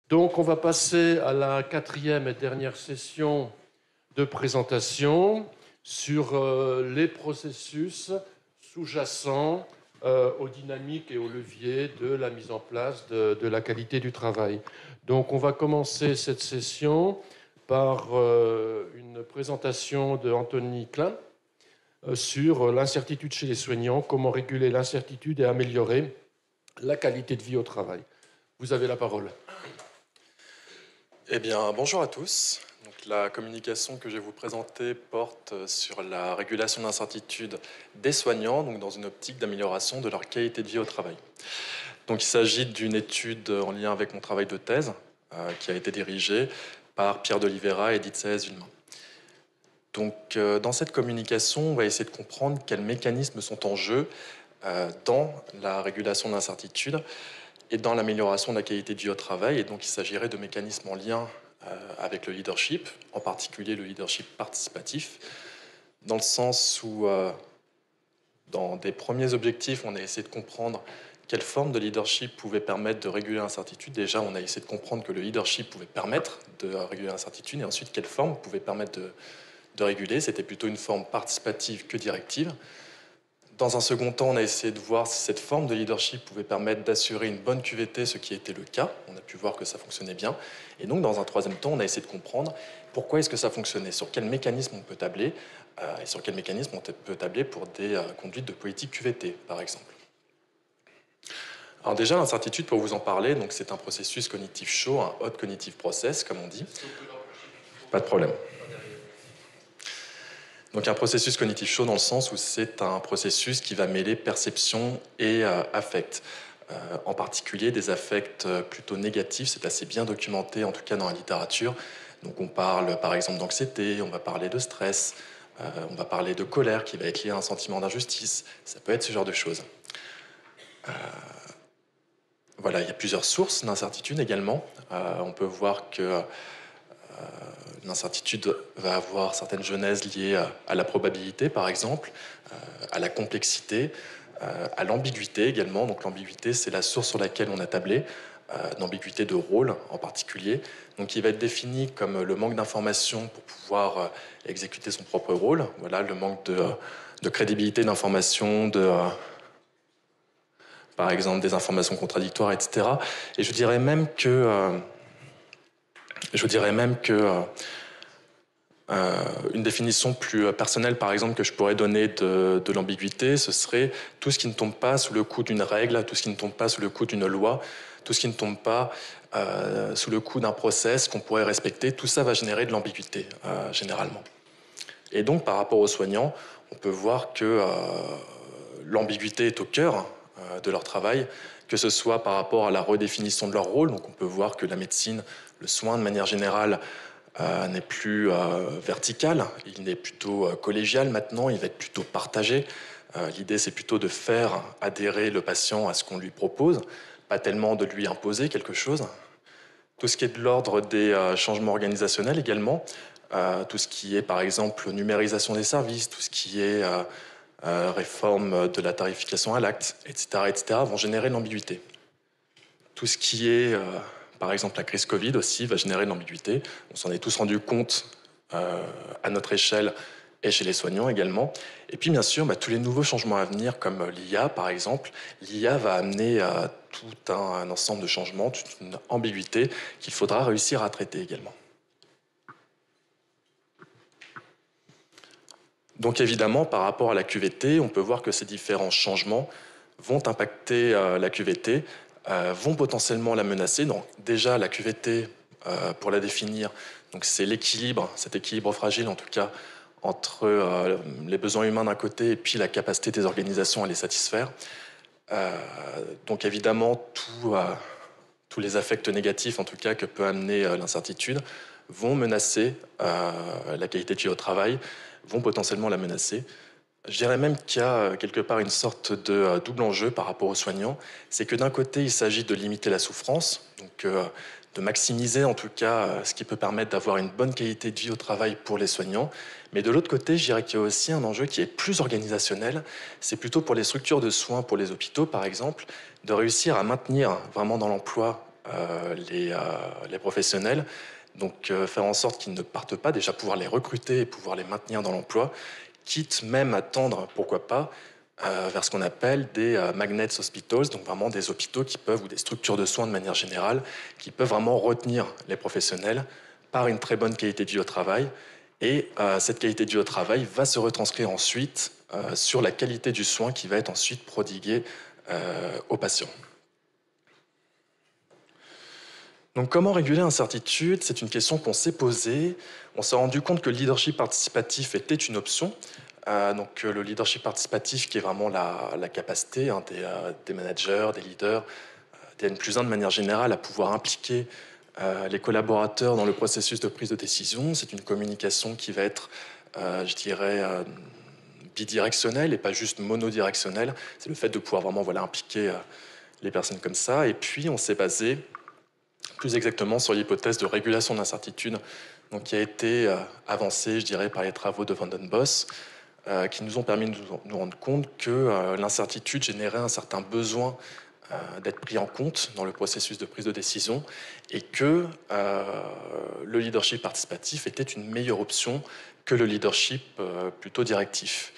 Donc, on va passer à la quatrième et dernière session de présentation sur les processus sous-jacents aux dynamiques et aux leviers de la mise en place de la qualité du travail. Donc, on va commencer cette session par une présentation de Anthony Klein sur l'incertitude chez les soignants, comment réguler l'incertitude et améliorer la qualité de vie au travail. Vous avez la parole. Eh bien, bonjour à tous. Donc, la communication que je vais vous présenter porte sur la régulation de l'incertitude des soignants, donc dans une optique d'amélioration de leur qualité de vie au travail. Donc, il s'agit d'une étude en lien avec mon travail de thèse qui a été dirigée par Pierre d'Oliveira et Edith Saez-Villemain. Donc, dans cette communication, on va essayer de comprendre quels mécanismes sont en jeu dans la régulation de l'incertitude et dans l'amélioration de la qualité de vie au travail. Et donc, il s'agirait de mécanismes en lien avec le leadership, en particulier le leadership participatif, dans le sens où, dans des premiers objectifs, on a essayé de comprendre quelle forme de leadership pouvait permettre de réguler l'incertitude. Déjà, on a essayé de comprendre que le leadership pouvait permettre de réguler l'incertitude, et ensuite, quelle forme pouvait permettre de réguler. C'était plutôt une forme participative que directive. Dans un second temps, on a essayé de voir si cette forme de leadership pouvait permettre d'assurer une bonne QVT, ce qui était le cas. On a pu voir que ça fonctionnait bien. Et donc, dans un troisième temps, on a essayé de comprendre pourquoi est-ce que ça fonctionnait, sur quel mécanisme on peut tabler, et sur quel mécanisme on peut tabler pour des conduites de politique QVT, par exemple. Alors déjà, l'incertitude, pour vous en parler, donc c'est un processus cognitif chaud, un hot cognitive process, comme on dit. Pas de problème. Donc un processus cognitif chaud dans le sens où c'est un processus qui va mêler perception et affect. En particulier des affects plutôt négatifs, c'est assez bien documenté en tout cas dans la littérature. Donc on parle par exemple d'anxiété, on va parler de stress, on va parler de colère qui va être liée à un sentiment d'injustice, ça peut être ce genre de choses. Voilà, il y a plusieurs sources d'incertitude également. On peut voir que l'incertitude va avoir certaines genèses liées à la probabilité, par exemple, à la complexité, à l'ambiguïté également. Donc l'ambiguïté, c'est la source sur laquelle on a tablé, l'ambiguïté de rôle en particulier. Donc il va être défini comme le manque d'informations pour pouvoir exécuter son propre rôle. Voilà, le manque de crédibilité d'informations, par exemple des informations contradictoires, etc. Et je dirais même que une définition plus personnelle, par exemple, que je pourrais donner de l'ambiguïté, ce serait tout ce qui ne tombe pas sous le coup d'une règle, tout ce qui ne tombe pas sous le coup d'une loi, tout ce qui ne tombe pas sous le coup d'un process qu'on pourrait respecter. Tout ça va générer de l'ambiguïté, généralement. Et donc, par rapport aux soignants, on peut voir que l'ambiguïté est au cœur de leur travail, que ce soit par rapport à la redéfinition de leur rôle. Donc, on peut voir que la médecine, le soin de manière générale, n'est plus vertical, il est plutôt collégial maintenant, il va être plutôt partagé. L'idée, c'est plutôt de faire adhérer le patient à ce qu'on lui propose, pas tellement de lui imposer quelque chose. Tout ce qui est de l'ordre des changements organisationnels également, tout ce qui est par exemple numérisation des services, tout ce qui est réforme de la tarification à l'acte, etc., vont générer de l'ambiguïté. Tout ce qui est par exemple, la crise Covid aussi va générer de l'ambiguïté. On s'en est tous rendu compte à notre échelle et chez les soignants également. Et puis, bien sûr, tous les nouveaux changements à venir, comme l'IA, par exemple. L'IA va amener tout un ensemble de changements, toute une ambiguïté qu'il faudra réussir à traiter également. Donc, évidemment, par rapport à la QVT, on peut voir que ces différents changements vont impacter la QVT, vont potentiellement la menacer. Donc déjà, la QVT, pour la définir, c'est l'équilibre, cet équilibre fragile en tout cas, entre les besoins humains d'un côté et puis la capacité des organisations à les satisfaire. Donc évidemment, tous les affects négatifs en tout cas que peut amener l'incertitude vont menacer la qualité de vie au travail, vont potentiellement la menacer. Je dirais même qu'il y a quelque part une sorte de double enjeu par rapport aux soignants. C'est que d'un côté, il s'agit de limiter la souffrance, donc de maximiser en tout cas ce qui peut permettre d'avoir une bonne qualité de vie au travail pour les soignants. Mais de l'autre côté, je dirais qu'il y a aussi un enjeu qui est plus organisationnel. C'est plutôt pour les structures de soins, pour les hôpitaux par exemple, de réussir à maintenir vraiment dans l'emploi les professionnels. Donc faire en sorte qu'ils ne partent pas, déjà pouvoir les recruter et pouvoir les maintenir dans l'emploi, quitte même à tendre, pourquoi pas, vers ce qu'on appelle des magnets hospitals, donc vraiment des hôpitaux qui peuvent, ou des structures de soins de manière générale, qui peuvent vraiment retenir les professionnels par une très bonne qualité de vie au travail. Et cette qualité de vie au travail va se retranscrire ensuite sur la qualité du soin qui va être ensuite prodigué aux patients. Donc comment réguler l'incertitude? C'est une question qu'on s'est posée. On s'est rendu compte que le leadership participatif était une option. Donc le leadership participatif qui est vraiment la capacité des managers, des leaders, des N+1 de manière générale à pouvoir impliquer les collaborateurs dans le processus de prise de décision. C'est une communication qui va être, je dirais, bidirectionnelle et pas juste monodirectionnelle. C'est le fait de pouvoir vraiment impliquer les personnes comme ça. Et puis on s'est basé plus exactement sur l'hypothèse de régulation de l'incertitude, donc qui a été avancée, je dirais, par les travaux de Van den Bos, qui nous ont permis de nous rendre compte que l'incertitude générait un certain besoin d'être pris en compte dans le processus de prise de décision et que le leadership participatif était une meilleure option que le leadership plutôt directif.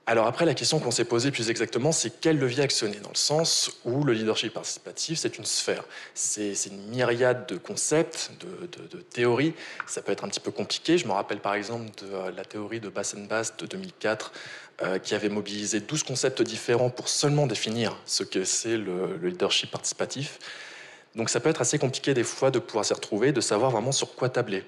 Alors après, la question qu'on s'est posée plus exactement, c'est quel levier actionner, dans le sens où le leadership participatif, c'est une sphère. C'est une myriade de concepts, de théories. Ça peut être un petit peu compliqué. Je me rappelle par exemple de la théorie de Bass de 2004, qui avait mobilisé 12 concepts différents pour seulement définir ce que c'est le leadership participatif. Donc ça peut être assez compliqué des fois de pouvoir s'y retrouver, de savoir vraiment sur quoi tabler,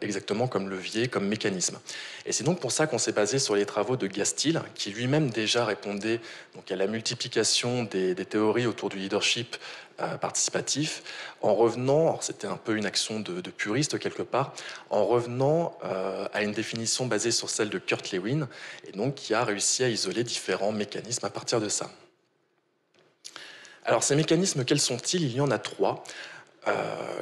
exactement comme levier, comme mécanisme. Et c'est donc pour ça qu'on s'est basé sur les travaux de Gastil, qui lui-même déjà répondait donc, à la multiplication des théories autour du leadership participatif, en revenant, c'était un peu une action de puriste quelque part, en revenant à une définition basée sur celle de Kurt Lewin, et donc qui a réussi à isoler différents mécanismes à partir de ça. Alors ces mécanismes, quels sont-ils? Il y en a trois.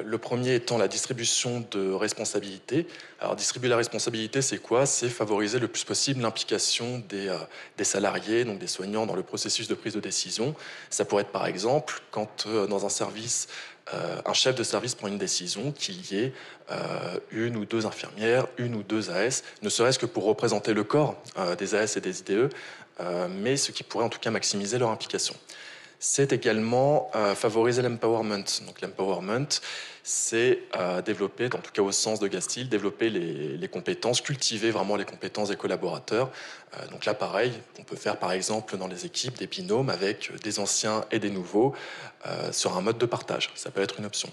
Le premier étant la distribution de responsabilité. Alors distribuer la responsabilité, c'est quoi? C'est favoriser le plus possible l'implication des salariés, donc des soignants, dans le processus de prise de décision. Ça pourrait être par exemple quand dans un service, un chef de service prend une décision, qu'il y ait une ou deux infirmières, une ou deux AS, ne serait-ce que pour représenter le corps des AS et des IDE, mais ce qui pourrait en tout cas maximiser leur implication. C'est également favoriser l'empowerment. Donc l'empowerment, c'est développer, en tout cas au sens de Gastil, développer les compétences, cultiver vraiment les compétences des collaborateurs. Donc là, pareil, on peut faire par exemple dans les équipes des binômes avec des anciens et des nouveaux sur un mode de partage. Ça peut être une option.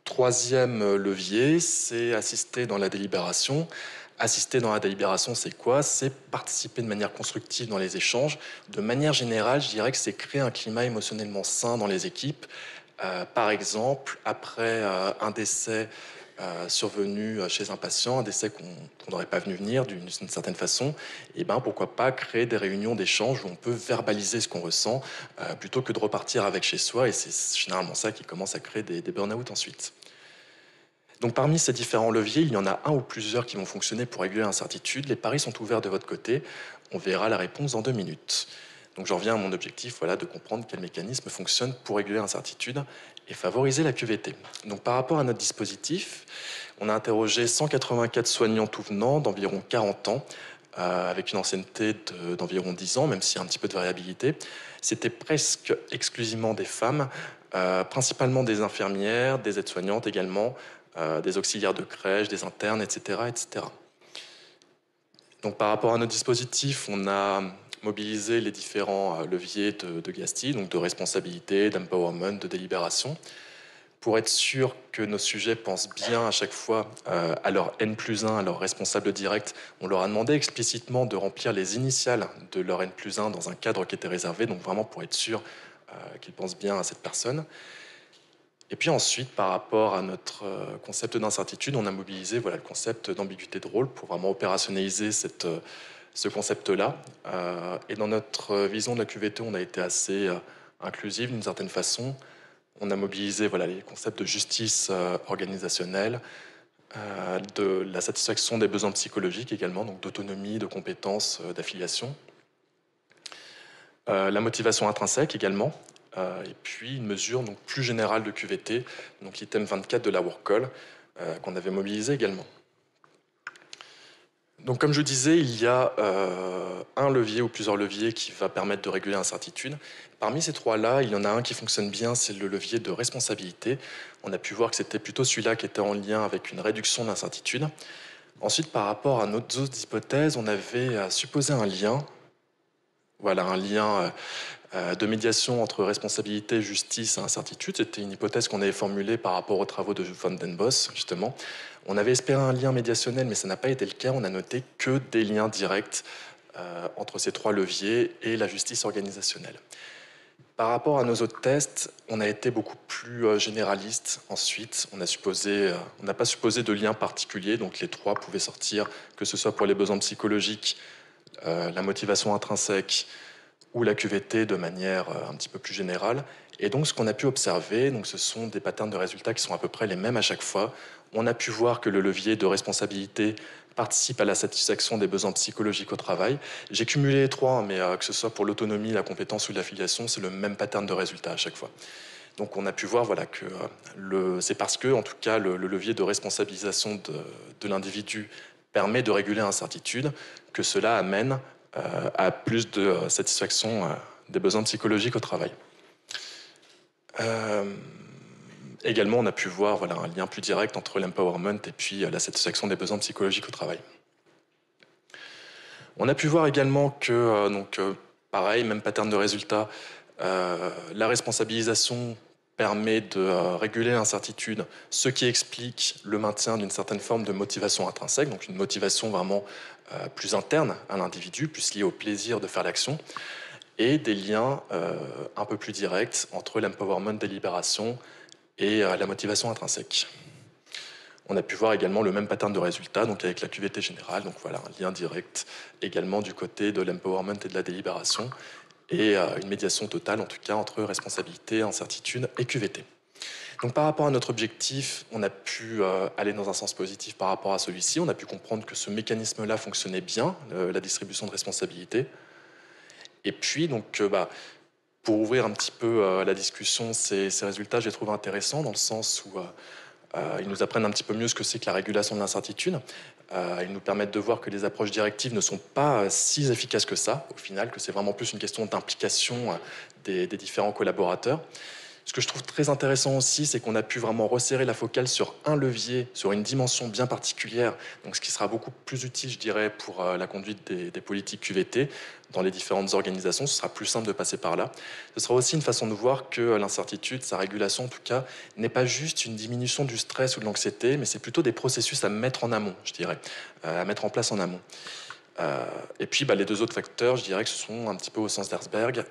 Troisième levier, c'est assister dans la délibération. Assister dans la délibération, c'est quoi? C'est participer de manière constructive dans les échanges. De manière générale, je dirais que c'est créer un climat émotionnellement sain dans les équipes. Par exemple, après un décès survenu chez un patient, un décès qu'on n'aurait pas vu venir d'une certaine façon, et ben pourquoi pas créer des réunions d'échange où on peut verbaliser ce qu'on ressent plutôt que de repartir avec chez soi. Et c'est généralement ça qui commence à créer des burn-out ensuite. Donc parmi ces différents leviers, il y en a un ou plusieurs qui vont fonctionner pour réguler l'incertitude. Les paris sont ouverts de votre côté. On verra la réponse dans 2 minutes. Donc j'en reviens à mon objectif, de comprendre quel mécanisme fonctionne pour réguler l'incertitude et favoriser la QVT. Donc par rapport à notre dispositif, on a interrogé 184 soignants tout venant d'environ 40 ans, avec une ancienneté d'environ 10 ans, même s'il y a un petit peu de variabilité. C'était presque exclusivement des femmes, principalement des infirmières, des aides-soignantes également, des auxiliaires de crèche, des internes, etc., etc. Donc par rapport à notre dispositif, on a mobilisé les différents leviers de Gastil, donc de responsabilité, d'empowerment, de délibération, pour être sûr que nos sujets pensent bien à chaque fois à leur N+1, à leur responsable direct. On leur a demandé explicitement de remplir les initiales de leur N+1 dans un cadre qui était réservé, donc vraiment pour être sûr qu'ils pensent bien à cette personne. Et puis ensuite, par rapport à notre concept d'incertitude, on a mobilisé le concept d'ambiguïté de rôle pour vraiment opérationnaliser ce concept-là. Et dans notre vision de la QVT, on a été assez inclusif d'une certaine façon. On a mobilisé les concepts de justice organisationnelle, de la satisfaction des besoins psychologiques également, donc d'autonomie, de compétences, d'affiliation. La motivation intrinsèque également, et puis une mesure donc, plus générale de QVT, donc l'item 24 de la work call, qu'on avait mobilisé également. Donc, comme je disais, il y a un levier ou plusieurs leviers qui va permettre de réguler l'incertitude. Parmi ces trois-là, il y en a un qui fonctionne bien, c'est le levier de responsabilité. On a pu voir que c'était plutôt celui-là qui était en lien avec une réduction de l'incertitude. Ensuite, par rapport à nos autres hypothèses, on avait supposé un lien. Voilà, un lien de médiation entre responsabilité, justice et incertitude. C'était une hypothèse qu'on avait formulée par rapport aux travaux de Van den Bos, justement. On avait espéré un lien médiationnel, mais ça n'a pas été le cas. On a noté que des liens directs entre ces trois leviers et la justice organisationnelle. Par rapport à nos autres tests, on a été beaucoup plus généraliste. Ensuite, on n'a pas supposé de lien particulier, donc les trois pouvaient sortir, que ce soit pour les besoins psychologiques, la motivation intrinsèque ou la QVT de manière un petit peu plus générale. Et donc, ce qu'on a pu observer, donc, ce sont des patterns de résultats qui sont à peu près les mêmes à chaque fois. On a pu voir que le levier de responsabilité participe à la satisfaction des besoins psychologiques au travail. J'ai cumulé les trois, mais que ce soit pour l'autonomie, la compétence ou l'affiliation, c'est le même pattern de résultats à chaque fois. Donc on a pu voir voilà, que c'est parce que, en tout cas, le levier de responsabilisation de l'individu permet de réguler l'incertitude que cela amène à plus de satisfaction des besoins psychologiques au travail. Également, on a pu voir voilà, un lien plus direct entre l'empowerment et puis la satisfaction des besoins psychologiques au travail. On a pu voir également que, pareil, même pattern de résultat, la responsabilisation permet de réguler l'incertitude, ce qui explique le maintien d'une certaine forme de motivation intrinsèque, donc une motivation vraiment plus interne à l'individu, plus liée au plaisir de faire l'action, et des liens un peu plus directs entre l'empowerment des libérations et la motivation intrinsèque. On a pu voir également le même pattern de résultat, donc avec la QVT générale, donc voilà, un lien direct également du côté de l'empowerment et de la délibération, et une médiation totale, en tout cas, entre responsabilité, incertitude et QVT. Donc par rapport à notre objectif, on a pu aller dans un sens positif par rapport à celui-ci. On a pu comprendre que ce mécanisme-là fonctionnait bien, la distribution de responsabilité. Et puis, donc, pour ouvrir un petit peu la discussion, ces résultats, je les trouve intéressants dans le sens où ils nous apprennent un petit peu mieux ce que c'est que la régulation de l'incertitude. Ils nous permettent de voir que les approches directives ne sont pas si efficaces que ça, au final, que c'est vraiment plus une question d'implication des différents collaborateurs. Ce que je trouve très intéressant aussi, c'est qu'on a pu vraiment resserrer la focale sur un levier, sur une dimension bien particulière, donc ce qui sera beaucoup plus utile, je dirais, pour la conduite des politiques QVT dans les différentes organisations. Ce sera plus simple de passer par là. Ce sera aussi une façon de voir que l'incertitude, sa régulation en tout cas, n'est pas juste une diminution du stress ou de l'anxiété, mais c'est plutôt des processus à mettre en amont, je dirais, à mettre en place en amont. Et puis les deux autres facteurs, je dirais que ce sont un petit peu au sens d'Herzberg,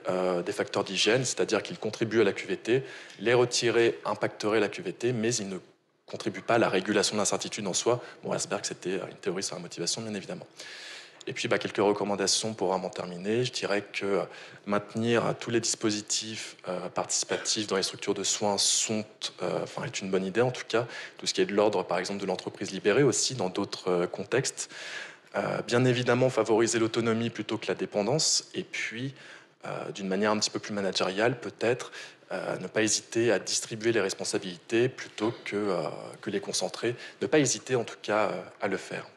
des facteurs d'hygiène, c'est-à-dire qu'ils contribuent à la QVT. Les retirer impacterait la QVT, mais ils ne contribuent pas à la régulation de l'incertitude en soi. Bon, Herzberg, c'était une théorie sur la motivation, bien évidemment. Et puis quelques recommandations pour vraiment terminer. Je dirais que maintenir tous les dispositifs participatifs dans les structures de soins est une bonne idée en tout cas. Tout ce qui est de l'ordre, par exemple, de l'entreprise libérée aussi, dans d'autres contextes. Bien évidemment, favoriser l'autonomie plutôt que la dépendance. Et puis, d'une manière un petit peu plus managériale, peut-être, ne pas hésiter à distribuer les responsabilités plutôt que les concentrer. Ne pas hésiter, en tout cas, à le faire.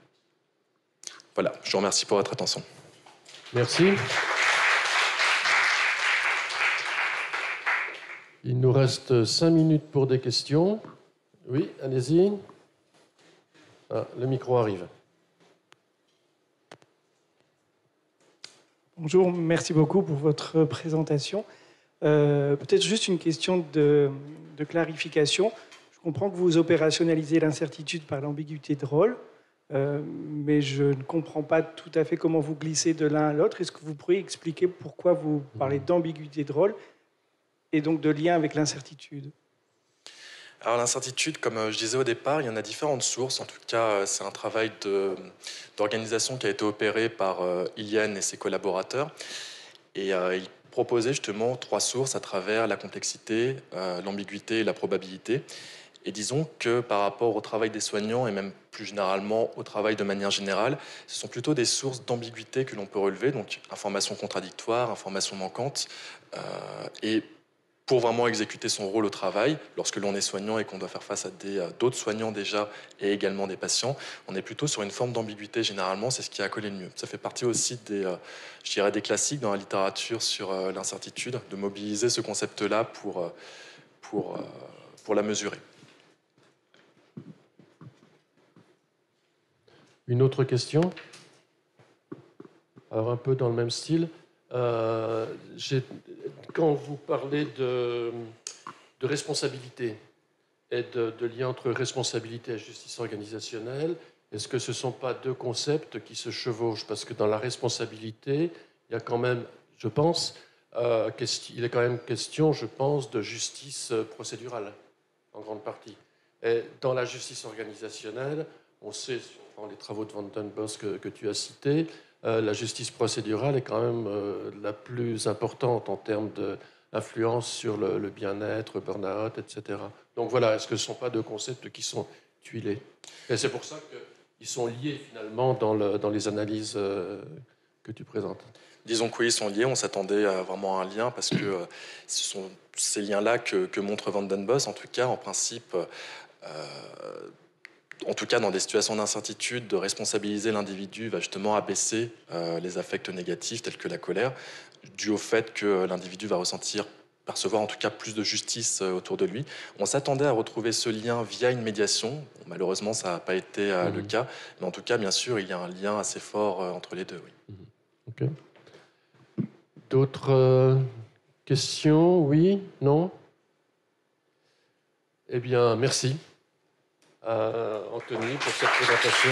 Voilà, je vous remercie pour votre attention. Merci. Il nous reste 5 minutes pour des questions. Oui, allez-y. Le micro arrive. Bonjour, merci beaucoup pour votre présentation. Peut-être juste une question de clarification. Je comprends que vous opérationnalisez l'incertitude par l'ambiguïté de rôle, mais je ne comprends pas tout à fait comment vous glissez de l'un à l'autre. Est-ce que vous pourriez expliquer pourquoi vous parlez d'ambiguïté de rôle et donc de lien avec l'incertitude ? Alors l'incertitude, comme je disais au départ, il y en a différentes sources. En tout cas, c'est un travail d'organisation qui a été opéré par Ilian et ses collaborateurs. Et il proposait justement 3 sources à travers la complexité, l'ambiguïté et la probabilité. Et disons que par rapport au travail des soignants et même plus généralement au travail de manière générale, ce sont plutôt des sources d'ambiguïté que l'on peut relever, donc informations contradictoires, informations manquantes, et pour vraiment exécuter son rôle au travail, lorsque l'on est soignant et qu'on doit faire face à d'autres soignants déjà et également des patients, on est plutôt sur une forme d'ambiguïté généralement, c'est ce qui a collé le mieux. Ça fait partie aussi je dirais des classiques dans la littérature sur l'incertitude, de mobiliser ce concept-là pour la mesurer. Une autre question? Alors un peu dans le même style. Quand vous parlez de responsabilité et de lien entre responsabilité et justice organisationnelle, est-ce que ce ne sont pas deux concepts qui se chevauchent? Parce que dans la responsabilité, il y a quand même, je pense, il est quand même question, je pense, de justice procédurale, en grande partie. Et dans la justice organisationnelle, on sait, dans les travaux de Van den Bos que tu as cités, la justice procédurale est quand même la plus importante en termes d'influence sur le bien-être, burn-out, etc. Donc voilà, est-ce que ce ne sont pas deux concepts qui sont tuilés? Et c'est pour ça qu'ils sont liés finalement dans les analyses que tu présentes. Disons que oui, ils sont liés, on s'attendait à vraiment un lien parce que ce sont ces liens-là que montre Van den Bos, en tout cas, en principe. En tout cas, dans des situations d'incertitude, de responsabiliser l'individu va justement abaisser les affects négatifs tels que la colère, dû au fait que l'individu va percevoir en tout cas plus de justice autour de lui. On s'attendait à retrouver ce lien via une médiation. Malheureusement, ça n'a pas été le cas. Mais en tout cas, bien sûr, il y a un lien assez fort entre les deux. Oui. Ok. D'autres questions? Oui? Non? Eh bien, merci. Anthony, pour cette présentation.